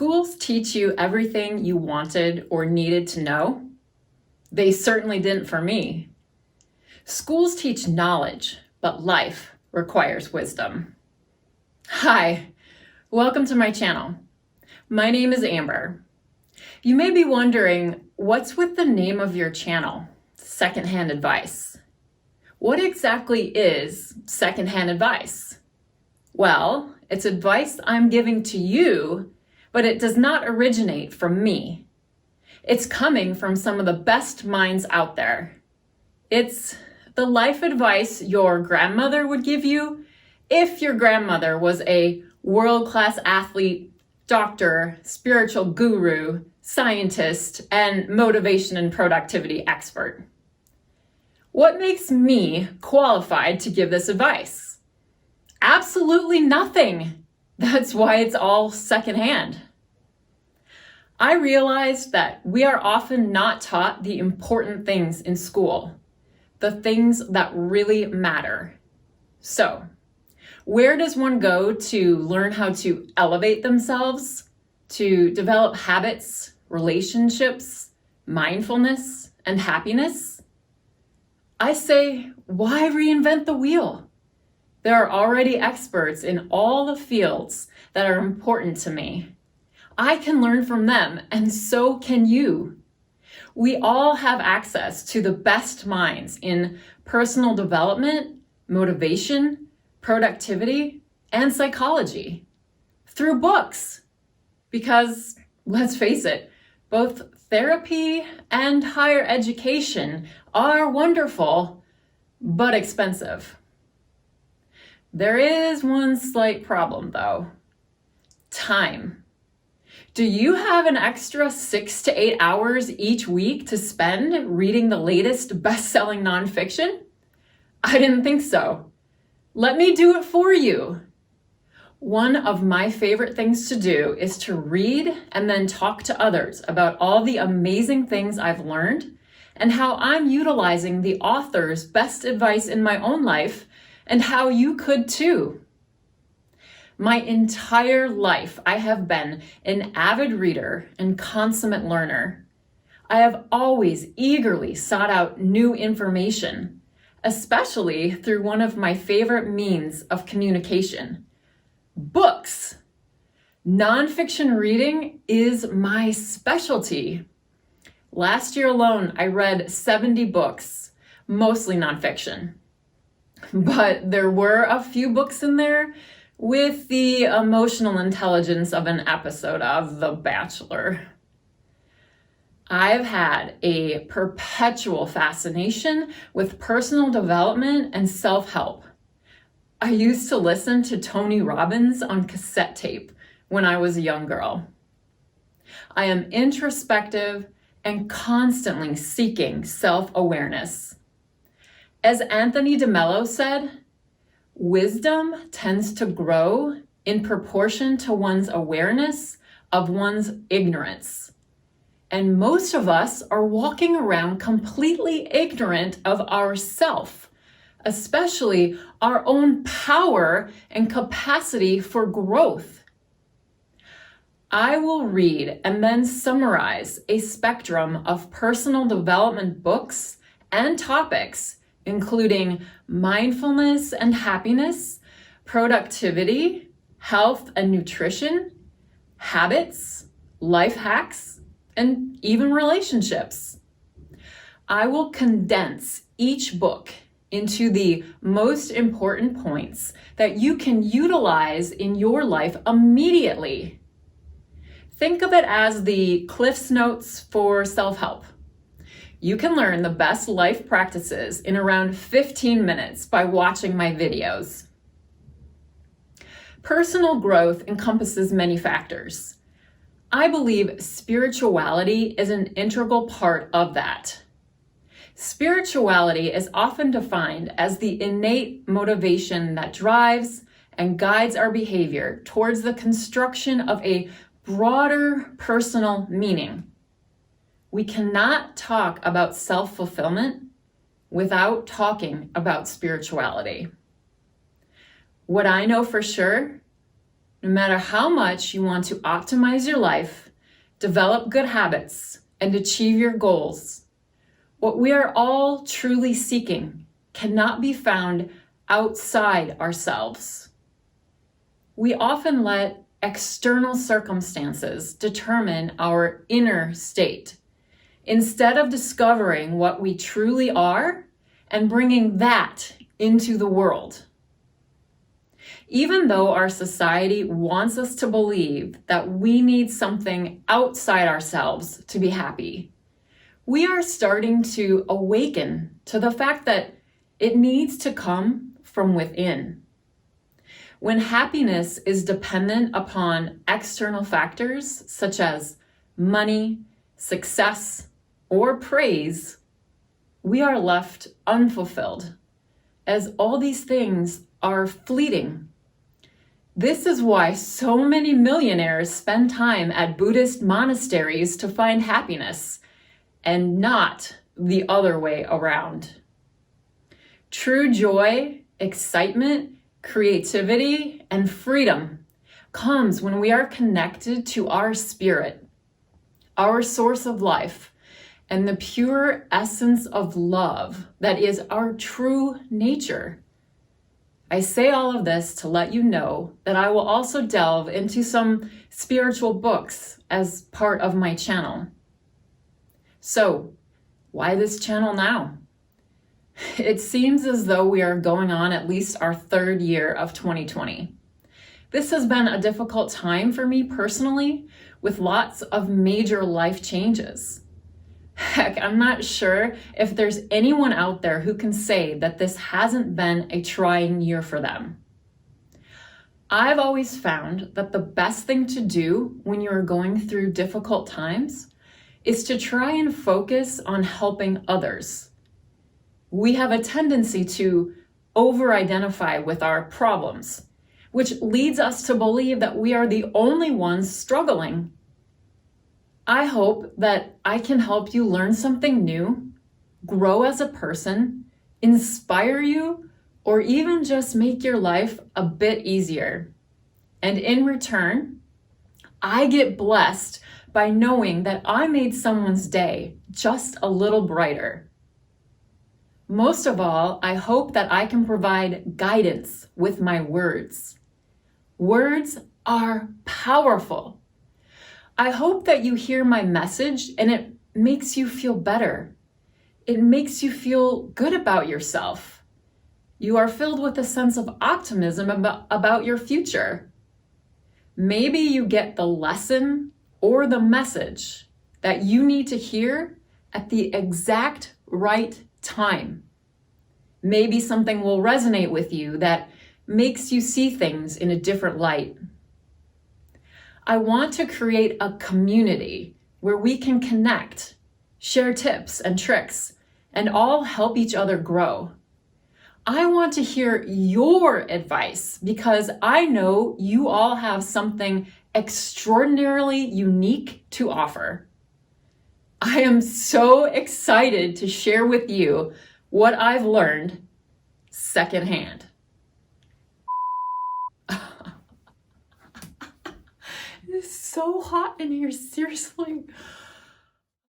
schools teach you everything you wanted or needed to know? They certainly didn't for me. Schools teach knowledge, but life requires wisdom. Hi, welcome to my channel. My name is Amber. You may be wondering, what's with the name of your channel, Secondhand Advice? What exactly is secondhand advice? Well, it's advice I'm giving to you, but it does not originate from me. It's coming from some of the best minds out there. It's the life advice your grandmother would give you if your grandmother was a world-class athlete, doctor, spiritual guru, scientist, and motivation and productivity expert. What makes me qualified to give this advice? Absolutely nothing. That's why it's all secondhand. I realized that we are often not taught the important things in school, the things that really matter. So, where does one go to learn how to elevate themselves, to develop habits, relationships, mindfulness, and happiness? I say, why reinvent the wheel? There are already experts in all the fields that are important to me. I can learn from them, and so can you. We all have access to the best minds in personal development, motivation, productivity, and psychology through books. Because, let's face it, both therapy and higher education are wonderful, but expensive. There is one slight problem, though. Time. Do you have an extra 6 to 8 hours each week to spend reading the latest best-selling nonfiction? I didn't think so. Let me do it for you. One of my favorite things to do is to read and then talk to others about all the amazing things I've learned and how I'm utilizing the author's best advice in my own life and how you could too. My entire life, I have been an avid reader and consummate learner. I have always eagerly sought out new information, especially through one of my favorite means of communication, books. Nonfiction reading is my specialty. Last year alone, I read 70 books, mostly nonfiction. But there were a few books in there with the emotional intelligence of an episode of The Bachelor. I've had a perpetual fascination with personal development and self-help. I used to listen to Tony Robbins on cassette tape when I was a young girl. I am introspective and constantly seeking self-awareness. As Anthony DeMello said, wisdom tends to grow in proportion to one's awareness of one's ignorance. And most of us are walking around completely ignorant of ourself, especially our own power and capacity for growth. I will read and then summarize a spectrum of personal development books and topics including mindfulness and happiness, productivity, health and nutrition, habits, life hacks, and even relationships. I will condense each book into the most important points that you can utilize in your life immediately. Think of it as the Cliff's Notes for self-help. You can learn the best life practices in around 15 minutes by watching my videos. Personal growth encompasses many factors. I believe spirituality is an integral part of that. Spirituality is often defined as the innate motivation that drives and guides our behavior towards the construction of a broader personal meaning. We cannot talk about self-fulfillment without talking about spirituality. What I know for sure no matter how much you want to optimize your life, develop good habits, and achieve your goals, what we are all truly seeking cannot be found outside ourselves. We often let external circumstances determine our inner state, instead of discovering what we truly are and bringing that into the world. Even though our society wants us to believe that we need something outside ourselves to be happy, we are starting to awaken to the fact that it needs to come from within. When happiness is dependent upon external factors such as money, success, or praise, we are left unfulfilled, as all these things are fleeting. This is why so many millionaires spend time at Buddhist monasteries to find happiness, and not the other way around. True joy, excitement, creativity, and freedom comes when we are connected to our spirit, our source of life, and the pure essence of love that is our true nature. I say all of this to let you know that I will also delve into some spiritual books as part of my channel. So, why this channel now? It seems as though we are going on at least our third year of 2020. This has been a difficult time for me personally, with lots of major life changes. Heck, I'm not sure if there's anyone out there who can say that this hasn't been a trying year for them. I've always found that the best thing to do when you're going through difficult times is to try and focus on helping others. We have a tendency to over-identify with our problems, which leads us to believe that we are the only ones struggling. I hope that I can help you learn something new, grow as a person, inspire you, or even just make your life a bit easier. And in return, I get blessed by knowing that I made someone's day just a little brighter. Most of all, I hope that I can provide guidance with my words. Words are powerful. I hope that you hear my message and it makes you feel better. It makes you feel good about yourself. You are filled with a sense of optimism about your future. Maybe you get the lesson or the message that you need to hear at the exact right time. Maybe something will resonate with you that makes you see things in a different light. I want to create a community where we can connect, share tips and tricks, and all help each other grow. I want to hear your advice because I know you all have something extraordinarily unique to offer. I am so excited to share with you what I've learned secondhand. It's so hot in here, seriously.